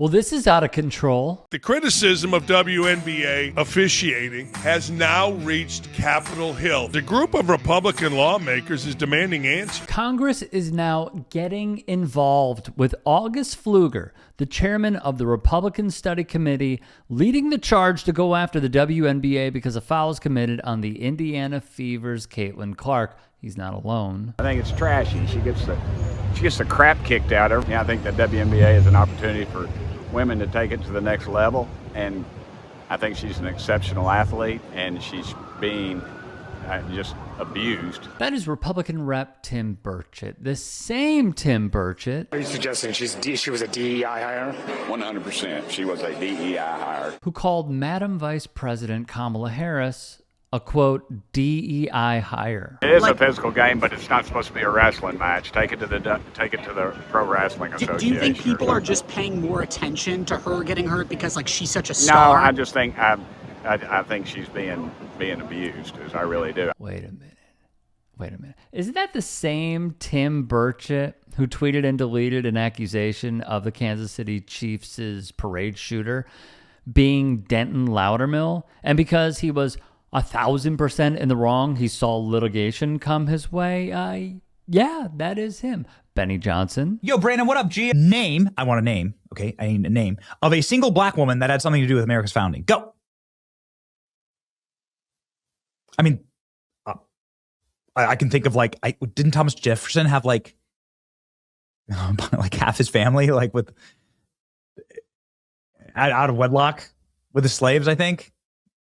Well, this is out of control. The criticism of WNBA officiating has now reached Capitol Hill. The group of Republican lawmakers is demanding answers. Congress is now getting involved with August Pfluger, the chairman of the Republican Study Committee, leading the charge to go after the WNBA because of fouls committed on the Indiana Fever's Caitlin Clark. He's not alone. I think it's trashy. She gets the crap kicked out of her. Yeah, I think the WNBA is an opportunity for women to take it to the next level, and I think she's an exceptional athlete, and she's being just abused. That is Republican Rep. Tim Burchett, the same Tim Burchett. Are you suggesting she was a DEI hire? 100%. She was a DEI hire. Who called Madam Vice President Kamala Harris a, quote, DEI hire. It is a physical game, but it's not supposed to be a wrestling match. Take it to the Pro Wrestling Association. Do you think people are just paying more attention to her getting hurt because, like, she's such a star? No, I just think I think she's being abused, as I really do. Wait a minute. Isn't that the same Tim Burchett who tweeted and deleted an accusation of the Kansas City Chiefs' parade shooter being Denton Loudermill? And because he was 1,000% in the wrong, he saw litigation come his way? Yeah, that is him. Benny Johnson. Yo, Brandon, what up, G? I want a name, okay? I need a name of a single black woman that had something to do with America's founding. Go. I mean, I can think of, like, didn't Thomas Jefferson have like half his family, like, with out of wedlock with the slaves, I think?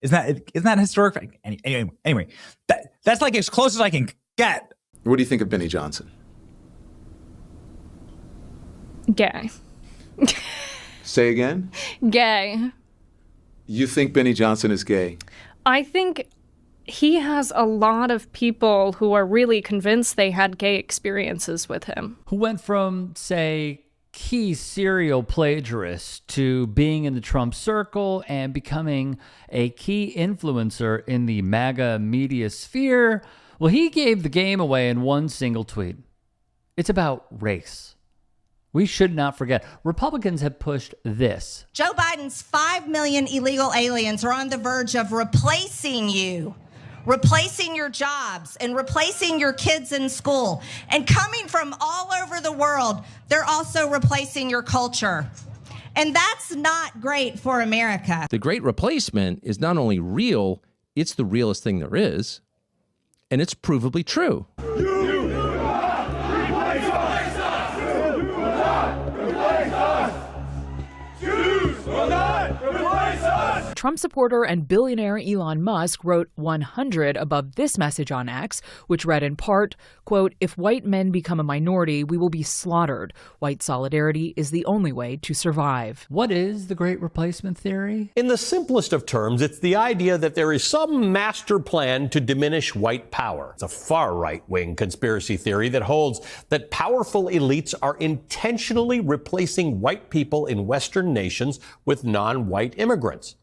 Isn't that historic? Anyway, that's like as close as I can get. What do you think of Benny Johnson? Gay. Say again? Gay. You think Benny Johnson is gay? I think he has a lot of people who are really convinced they had gay experiences with him. Who went from, say, key serial plagiarist to being in the Trump circle and becoming a key influencer in the MAGA media sphere. Well, he gave the game away in one single tweet. It's about race. We should not forget, Republicans have pushed this. Joe Biden's 5 million illegal aliens are on the verge of replacing you, replacing your jobs, and replacing your kids in school. And coming from all over the world, they're also replacing your culture. And that's not great for America. The Great Replacement is not only real, it's the realest thing there is, and it's provably true. Trump supporter and billionaire Elon Musk wrote 100 above this message on X, which read in part, quote, "If white men become a minority, we will be slaughtered. White solidarity is the only way to survive." What is the Great Replacement theory? In the simplest of terms, it's the idea that there is some master plan to diminish white power. It's a far right-wing conspiracy theory that holds that powerful elites are intentionally replacing white people in Western nations with non-white immigrants.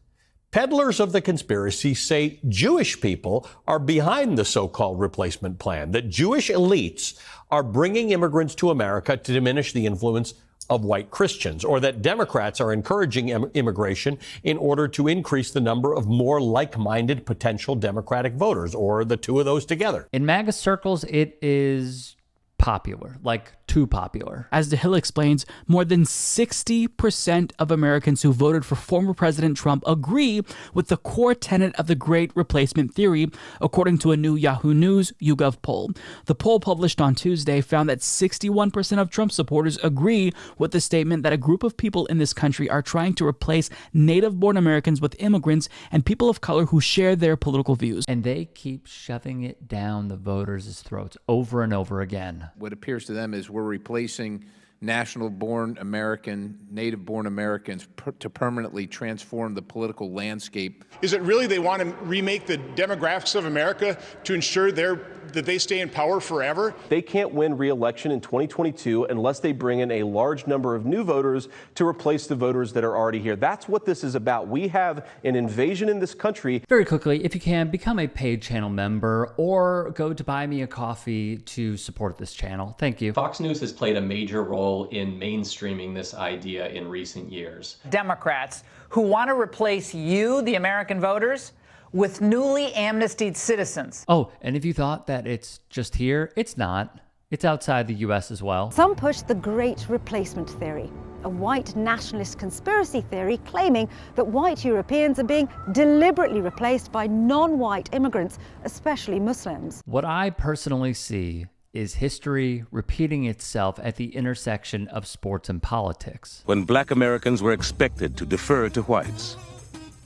Peddlers of the conspiracy say Jewish people are behind the so-called replacement plan, that Jewish elites are bringing immigrants to America to diminish the influence of white Christians, or that Democrats are encouraging immigration in order to increase the number of more like-minded potential Democratic voters, or the two of those together. In MAGA circles, it is popular, like too popular. As The Hill explains, more than 60% of Americans who voted for former President Trump agree with the core tenet of the Great Replacement theory, according to a new Yahoo News YouGov poll. The poll published on Tuesday found that 61% of Trump supporters agree with the statement that a group of people in this country are trying to replace native-born Americans with immigrants and people of color who share their political views. And they keep shoving it down the voters' throats over and over again. What appears to them is we're replacing national-born American, native-born Americans to permanently transform the political landscape. Is it really they want to remake the demographics of America to ensure that they stay in power forever? They can't win re-election in 2022 unless they bring in a large number of new voters to replace the voters that are already here. That's what this is about. We have an invasion in this country. Very quickly, if you can, become a paid channel member or go to Buy Me a Coffee to support this channel. Thank you. Fox News has played a major role role in mainstreaming this idea in recent years. Democrats who want to replace you, the American voters, with newly amnestied citizens. Oh, and if you thought that it's just here, it's not. It's outside the U.S. as well. Some push the Great Replacement Theory, a white nationalist conspiracy theory claiming that white Europeans are being deliberately replaced by non-white immigrants, especially Muslims. What I personally see is history repeating itself at the intersection of sports and politics. When black Americans were expected to defer to whites,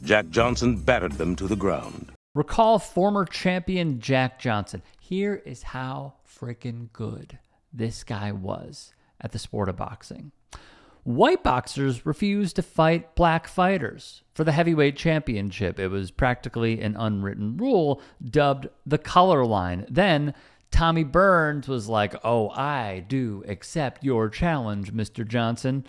Jack Johnson battered them to the ground. Recall former champion Jack Johnson. Here is how freaking good this guy was at the sport of boxing. White boxers refused to fight black fighters for the heavyweight championship. It was practically an unwritten rule dubbed the color line. Then Tommy Burns was like, "Oh, I do accept your challenge, Mr. Johnson."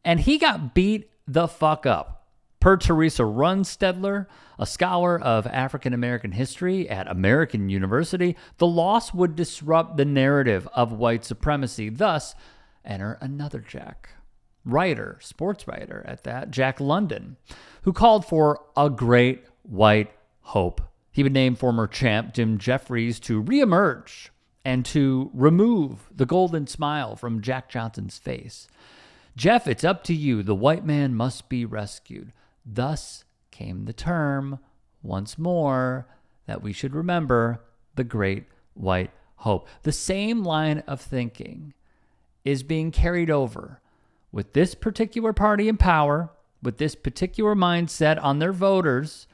And he got beat the fuck up. Per Teresa Runstedler, a scholar of African American history at American University, the loss would disrupt the narrative of white supremacy. Thus, enter another Jack. Writer, sports writer at that, Jack London, who called for a great white hope. He would name former champ Jim Jeffries to reemerge and to remove the golden smile from Jack Johnson's face. "Jeff, it's up to you. The white man must be rescued." Thus came the term, once more, that we should remember, the Great White Hope. The same line of thinking is being carried over with this particular party in power, with this particular mindset on their voters,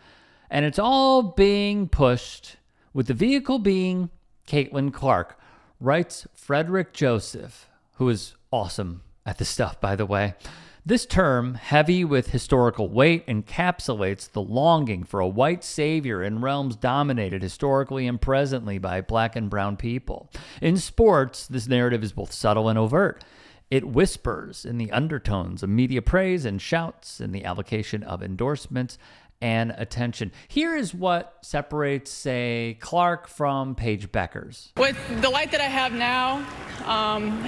and it's all being pushed with the vehicle being Caitlin Clark, writes Frederick Joseph, who is awesome at this stuff, by the way. This term, heavy with historical weight, encapsulates the longing for a white savior in realms dominated historically and presently by black and brown people. In sports, this narrative is both subtle and overt. It whispers in the undertones of media praise and shouts in the allocation of endorsements and attention. Here is what separates, say, Clark from Paige Beckers. With the light that I have now,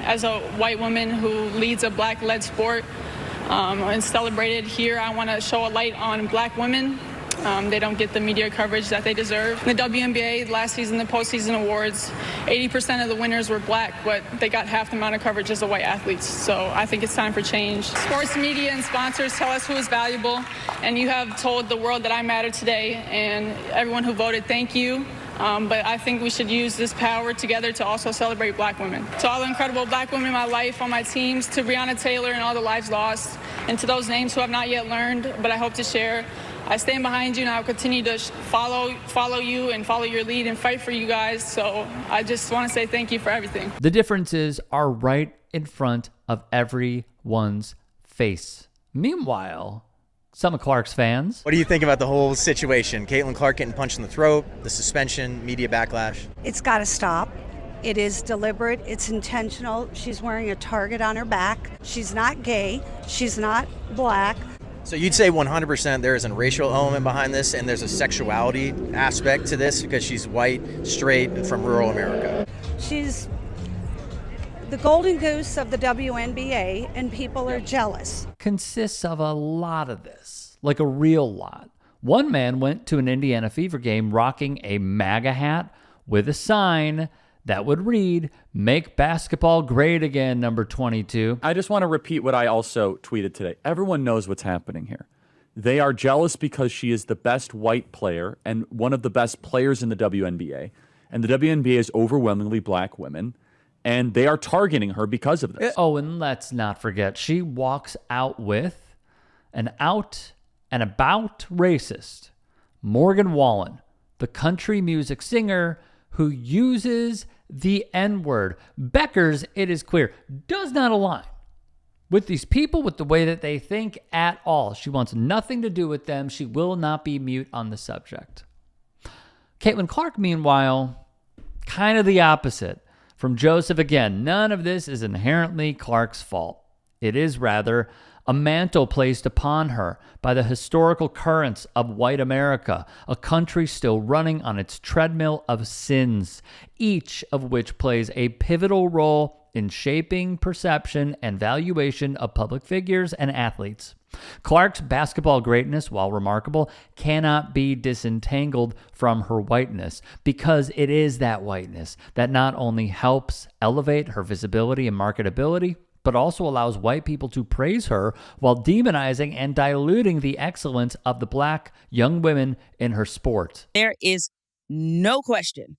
as a white woman who leads a black-led sport, and celebrated here, I want to show a light on black women. They don't get the media coverage that they deserve. In the WNBA, last season, the postseason awards, 80% of the winners were black, but they got half the amount of coverage as the white athletes. So I think it's time for change. Sports media and sponsors tell us who is valuable, and you have told the world that I matter today, and everyone who voted, thank you. But I think we should use this power together to also celebrate black women. To all the incredible black women in my life, on my teams, to Breonna Taylor and all the lives lost, and to those names who have not yet learned, but I hope to share, I stand behind you and I'll continue to follow you and follow your lead and fight for you guys. So I just want to say thank you for everything. The differences are right in front of everyone's face. Meanwhile, some of Clark's fans. What do you think about the whole situation? Caitlin Clark getting punched in the throat, the suspension, media backlash? It's got to stop. It is deliberate. It's intentional. She's wearing a target on her back. She's not gay. She's not black. So you'd say 100% there is a racial element behind this, and there's a sexuality aspect to this because she's white, straight, and from rural America. She's the golden goose of the WNBA, and people are jealous. Consists of a lot of this, like a real lot. One man went to an Indiana Fever game rocking a MAGA hat with a sign that would read, "Make basketball great again, number 22. I just want to repeat what I also tweeted today. Everyone knows what's happening here. They are jealous because she is the best white player and one of the best players in the WNBA. And the WNBA is overwhelmingly black women. And they are targeting her because of this. Oh, and let's not forget, she walks out with an out and about racist Morgan Wallen, the country music singer who uses the N-word. Beckers, it is clear, does not align with these people, with the way that they think at all. She wants nothing to do with them. She will not be mute on the subject. Caitlin Clark, meanwhile, kind of the opposite. From Joseph again, none of this is inherently Clark's fault. It is rather a mantle placed upon her by the historical currents of white America, a country still running on its treadmill of sins, each of which plays a pivotal role in shaping perception and valuation of public figures and athletes. Clark's basketball greatness, while remarkable, cannot be disentangled from her whiteness, because it is that whiteness that not only helps elevate her visibility and marketability, but also allows white people to praise her while demonizing and diluting the excellence of the black young women in her sport. There is no question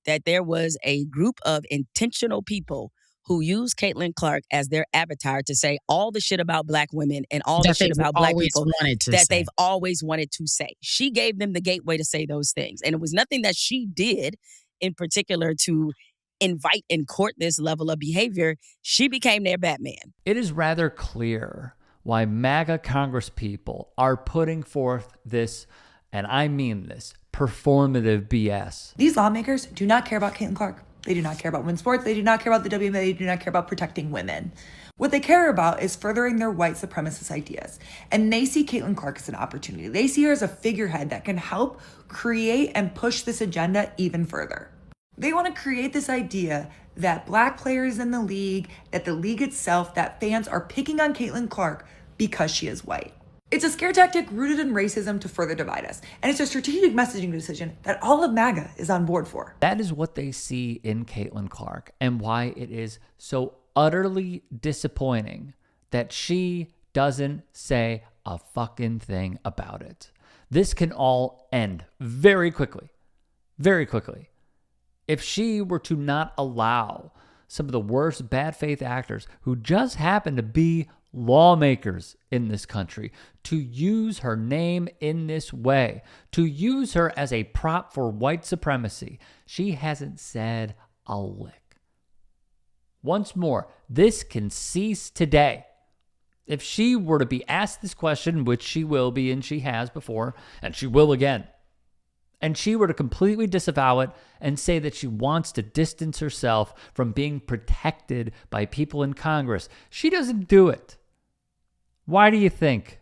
that there was a group of intentional people who used Caitlin Clark as their avatar to say all the shit about black women and all the shit about black people that they've always wanted to say. She gave them the gateway to say those things. And it was nothing that she did in particular to invite and court this level of behavior. She became their Batman. It is rather clear why MAGA congresspeople are putting forth this, and I mean this, performative BS. These lawmakers do not care about Caitlin Clark. They do not care about women's sports. They do not care about the WNBA. They do not care about protecting women. What they care about is furthering their white supremacist ideas. And they see Caitlin Clark as an opportunity. They see her as a figurehead that can help create and push this agenda even further. They want to create this idea that black players in the league, that the league itself, that fans are picking on Caitlin Clark because she is white. It's a scare tactic rooted in racism to further divide us. And it's a strategic messaging decision that all of MAGA is on board for. That is what they see in Caitlin Clark, and why it is so utterly disappointing that she doesn't say a fucking thing about it. This can all end very quickly. Very quickly. If she were to not allow some of the worst bad faith actors who just happen to be lawmakers in this country to use her name in this way, to use her as a prop for white supremacy, she hasn't said a lick. Once more, this can cease today. If she were to be asked this question, which she will be, and she has before, and she will again, and she were to completely disavow it and say that she wants to distance herself from being protected by people in Congress, she doesn't do it. Why do you think?